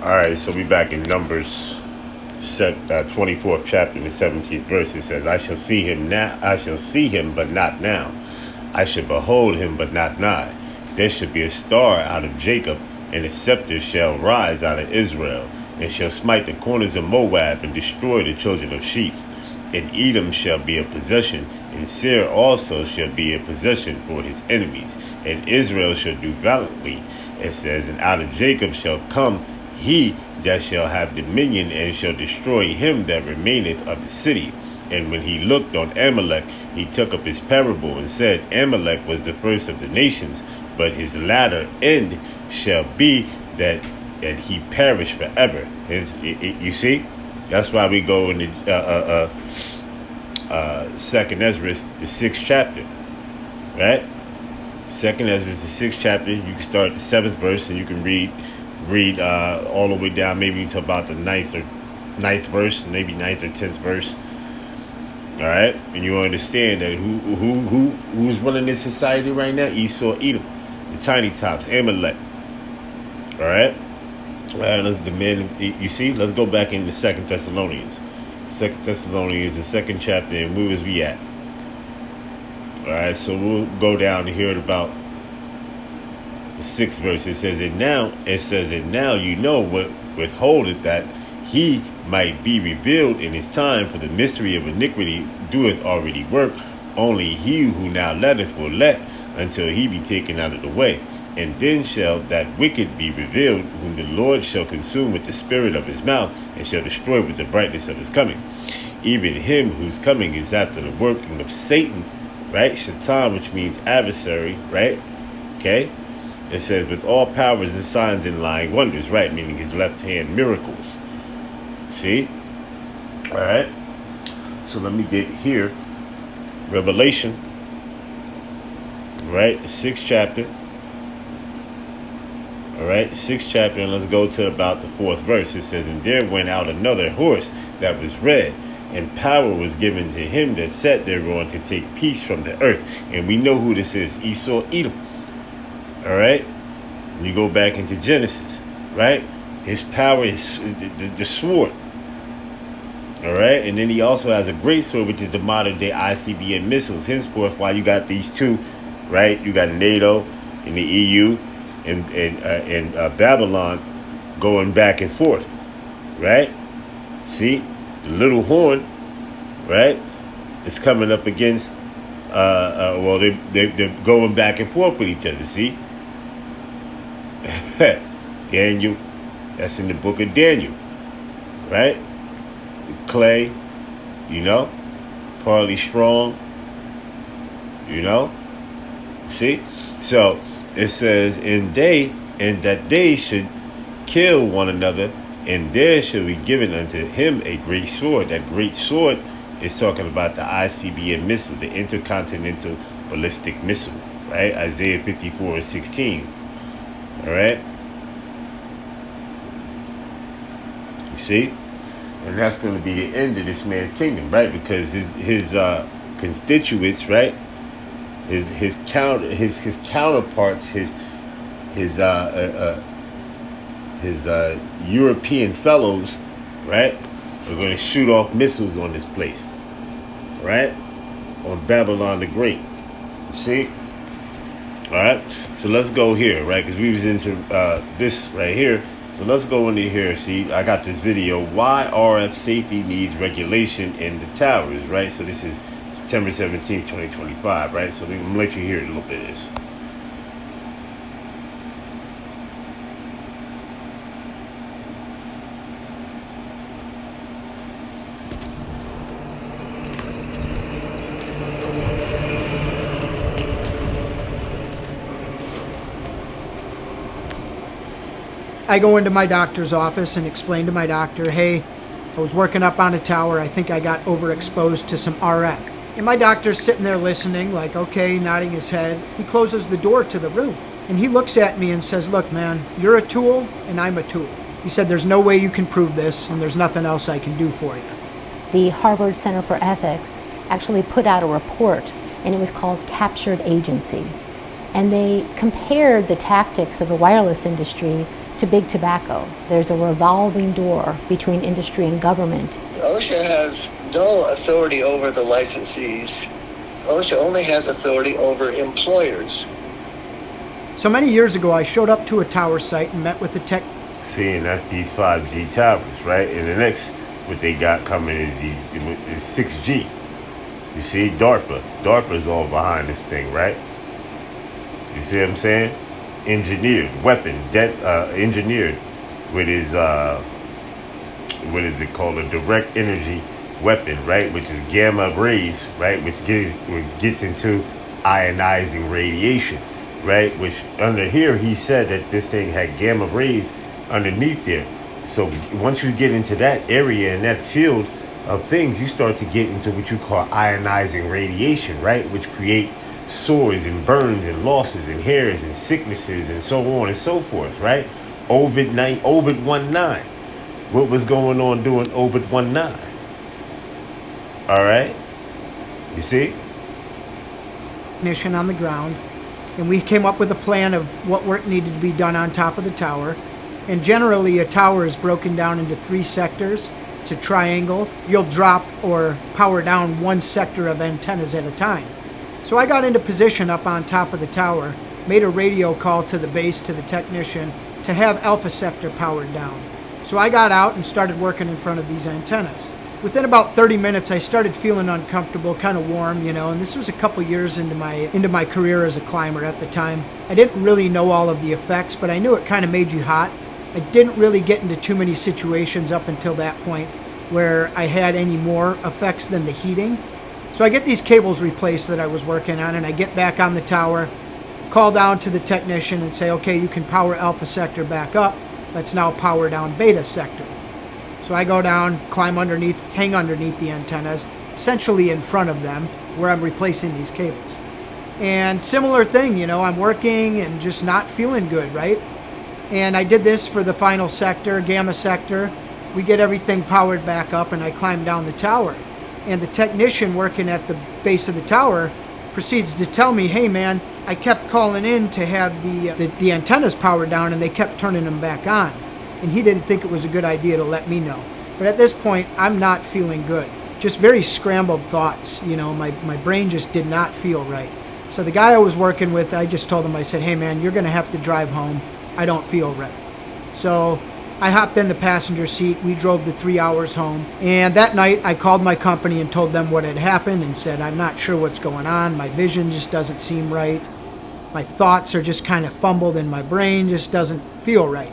All right, so we back in Numbers, 24th chapter, the 17th verse. It says, "I shall see him now. I shall see him, but not now. I shall behold him, but not nigh. There shall be a star out of Jacob, and a scepter shall rise out of Israel, and shall smite the corners of Moab, and destroy the children of Sheth. And Edom shall be a possession, and Seir also shall be a possession for his enemies. And Israel shall do valiantly." It says, "And out of Jacob shall come he that shall have dominion, and shall destroy him that remaineth of the city." And when he looked on Amalek, he took up his parable, and said, Amalek was the first of the nations, but his latter end shall be that he perish forever. You see? That's why we go in the Second Ezra, the 6th chapter, right? Second Ezra, the 6th chapter. You can start at the 7th verse, and you can read all the way down, maybe to about the ninth verse, maybe 9th or 10th verse. All right, and you understand that who's running this society right now? Esau, Edom, the tiny tops, Amalek. All right. Let's demand. You see, let's go back into Second Thessalonians. Second Thessalonians, the 2nd chapter, and where was we at? All right, so we'll go down to hear about the 6th verse. It says, and now you know what withholdeth that he might be revealed in his time, for the mystery of iniquity doeth already work. Only he who now letteth will let until he be taken out of the way. And then shall that wicked be revealed, whom the Lord shall consume with the spirit of his mouth, and shall destroy with the brightness of his coming. Even him whose coming is after the working of Satan, right? Shaitan, which means adversary, right? Okay? It says, with all powers and signs and lying wonders, right? Meaning his left hand miracles. See? All right? So let me get here. Revelation, right? The 6th chapter. All right, 6th chapter, and let's go to about the 4th verse. It says, and there went out another horse that was red, and power was given to him that sat thereon to take peace from the earth. And we know who this is, Esau, Edom. All right, and you go back into Genesis, right? His power is the sword. All right, and then he also has a great sword, which is the modern day ICBM missiles. Henceforth, why you got these two, right? You got NATO and the EU and Babylon going back and forth, right? See, the little horn, right? Is coming up against. Well, they're going back and forth with each other. See, Daniel, that's in the book of Daniel, right? The clay, you know, partly strong, you know. See, so. It says, and that they should kill one another, and there shall be given unto him a great sword. That great sword is talking about the ICBM missile, the intercontinental ballistic missile, right? Isaiah 54:16. All right. You see, and that's going to be the end of this man's kingdom, right? Because his constituents, right? His counterparts, his European fellows, right, are going to shoot off missiles on this place, right, on Babylon the Great. You see? All right. So let's go here, right, because we was into this right here. So let's go into here. See, I got this video. Why RF safety needs regulation in the towers, right? So this is September 17th, 2025, right? So I'm going to let you hear a little bit of this. I go into my doctor's office and explain to my doctor, hey, I was working up on a tower. I think I got overexposed to some RF. And my doctor's sitting there listening, like, okay, nodding his head. He closes the door to the room, and he looks at me and says, look, man, you're a tool, and I'm a tool. He said, there's no way you can prove this, and there's nothing else I can do for you. The Harvard Center for Ethics actually put out a report, and it was called Captured Agency. And they compared the tactics of the wireless industry to big tobacco. There's a revolving door between industry and government. OSHA has no authority over the licensees. OSHA only has authority over employers. So many years ago, I showed up to a tower site and met with the tech. See, and that's these 5G towers, right? And the next, what they got coming is is 6G. You see, DARPA's all behind this thing, right? You see what I'm saying? Engineered weapon, engineered with his what is it called? A direct energy weapon, right? Which is gamma rays, right? Which gets into ionizing radiation, right? Which under here he said that this thing had gamma rays underneath there. So once you get into that area and that field of things, you start to get into what you call ionizing radiation, right? Which create sores and burns and losses and hairs and sicknesses and so on and so forth, right? Ovid 19. What was going on during Ovid 19? All right, you see? Technician on the ground, and we came up with a plan of what work needed to be done on top of the tower. And generally, a tower is broken down into 3 sectors. It's a triangle. You'll drop or power down one sector of antennas at a time. So I got into position up on top of the tower, made a radio call to the base, to the technician, to have Alpha Sector powered down. So I got out and started working in front of these antennas. Within about 30 minutes, I started feeling uncomfortable, kind of warm, and this was a couple years into my career as a climber at the time. I didn't really know all of the effects, but I knew it kind of made you hot. I didn't really get into too many situations up until that point where I had any more effects than the heating. So I get these cables replaced that I was working on, and I get back on the tower, call down to the technician and say, okay, you can power Alpha Sector back up. Let's now power down Beta Sector. So I go down, climb underneath, hang underneath the antennas, essentially in front of them where I'm replacing these cables. And similar thing, I'm working and just not feeling good, right? And I did this for the final sector, Gamma Sector. We get everything powered back up and I climb down the tower. And the technician working at the base of the tower proceeds to tell me, hey man, I kept calling in to have the antennas powered down and they kept turning them back on. And he didn't think it was a good idea to let me know. But at this point, I'm not feeling good. Just very scrambled thoughts. My brain just did not feel right. So the guy I was working with, I just told him, I said, hey man, you're gonna have to drive home. I don't feel right. So I hopped in the passenger seat. We drove the 3 hours home. And that night I called my company and told them what had happened and said, I'm not sure what's going on. My vision just doesn't seem right. My thoughts are just kind of fumbled and my brain just doesn't feel right,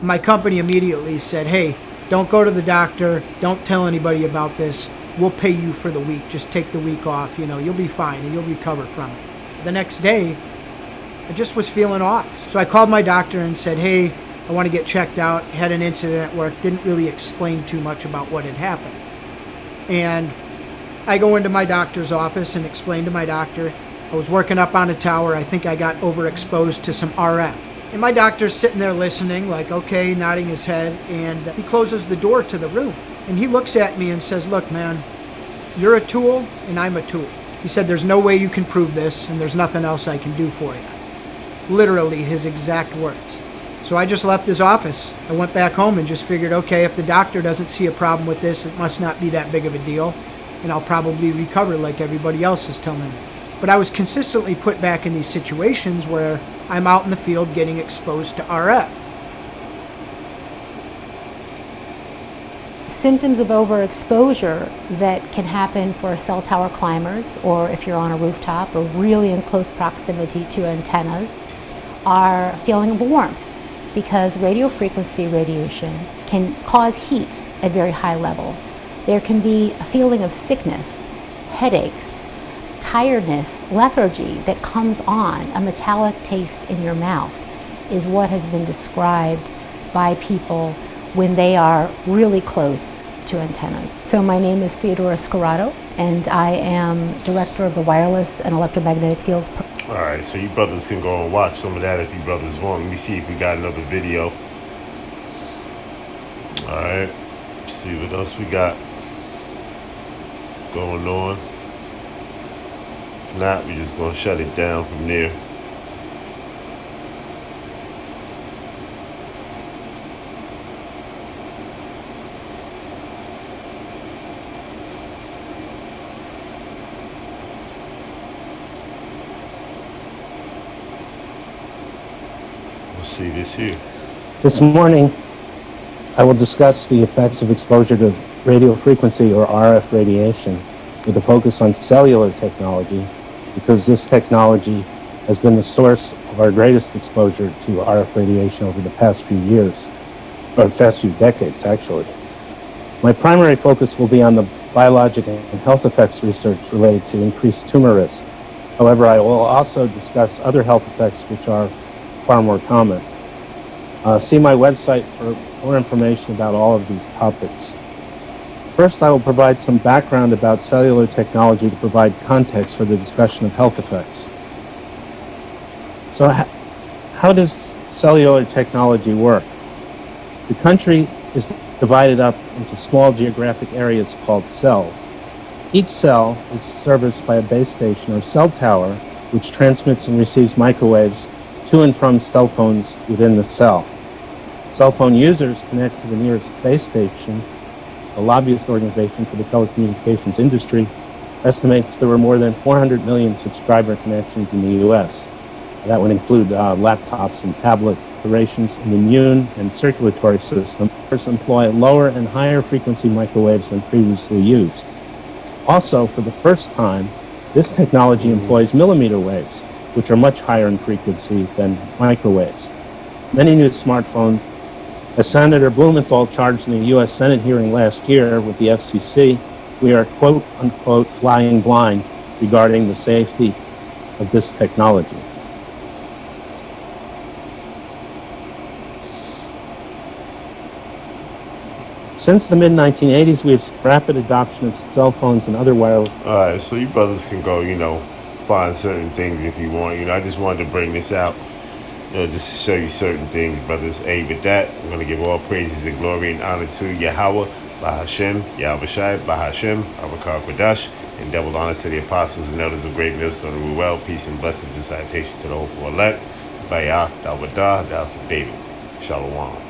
My company immediately said, hey, don't go to the doctor. Don't tell anybody about this. We'll pay you for the week. Just take the week off. You'll be fine and you'll recover from it. The next day, I just was feeling off. So I called my doctor and said, hey, I want to get checked out. Had an incident at work. Didn't really explain too much about what had happened. And I go into my doctor's office and explain to my doctor, I was working up on a tower. I think I got overexposed to some RF. And my doctor's sitting there listening, like, okay, nodding his head. And he closes the door to the room. And he looks at me and says, look, man, you're a tool and I'm a tool. He said, there's no way you can prove this and there's nothing else I can do for you. Literally his exact words. So I just left his office. I went back home and just figured, okay, if the doctor doesn't see a problem with this, it must not be that big of a deal. And I'll probably recover like everybody else is telling me. But I was consistently put back in these situations where I'm out in the field getting exposed to RF. Symptoms of overexposure that can happen for cell tower climbers, or if you're on a rooftop or really in close proximity to antennas, are a feeling of warmth, because radio frequency radiation can cause heat at very high levels. There can be a feeling of sickness, headaches, tiredness, lethargy that comes on. A metallic taste in your mouth is what has been described by people when they are really close to antennas. So my name is Theodora Scarrato, and I am director of the Wireless and Electromagnetic Fields. All right, so you brothers can go and watch some of that if you brothers want. Let me see if we got another video. All right, let's see what else we got going on. If not, we're just gonna shut it down from there. see this here. This morning, I will discuss the effects of exposure to radio frequency or RF radiation with a focus on cellular technology, because this technology has been the source of our greatest exposure to RF radiation over the past few years, or past few decades, actually. My primary focus will be on the biologic and health effects research related to increased tumor risk. However, I will also discuss other health effects which are far more common. See my website for more information about all of these topics. First, I will provide some background about cellular technology to provide context for the discussion of health effects. So how does cellular technology work? The country is divided up into small geographic areas called cells. Each cell is serviced by a base station or cell tower, which transmits and receives microwaves to and from cell phones within the cell. Cell phone users connect to the nearest base station. A lobbyist organization for the telecommunications industry estimates there were more than 400 million subscriber connections in the U.S. That would include laptops and tablet operations, and immune and circulatory systems employ lower and higher frequency microwaves than previously used. Also, for the first time, this technology employs millimeter waves, which are much higher in frequency than microwaves. Many new smartphones, as Senator Blumenthal charged in the U.S. Senate hearing last year with the FCC, we are quote unquote flying blind regarding the safety of this technology. Since the mid-1980s, we have seen rapid adoption of cell phones and other wireless. All right, so you brothers can go, find certain things if you want. I just wanted to bring this out, just to show you certain things, brothers. Hey, with that, I'm going to give all praises and glory and honor to Yahweh, Bahashem, Yahweh Shai, Bahashem, Abakar Quadash, and double honor to the apostles and elders of Great Millstone and Ruel. Peace and blessings and salutations to the hopeful elect. Bayah, Dalwadah, Dallas of David. Shalom.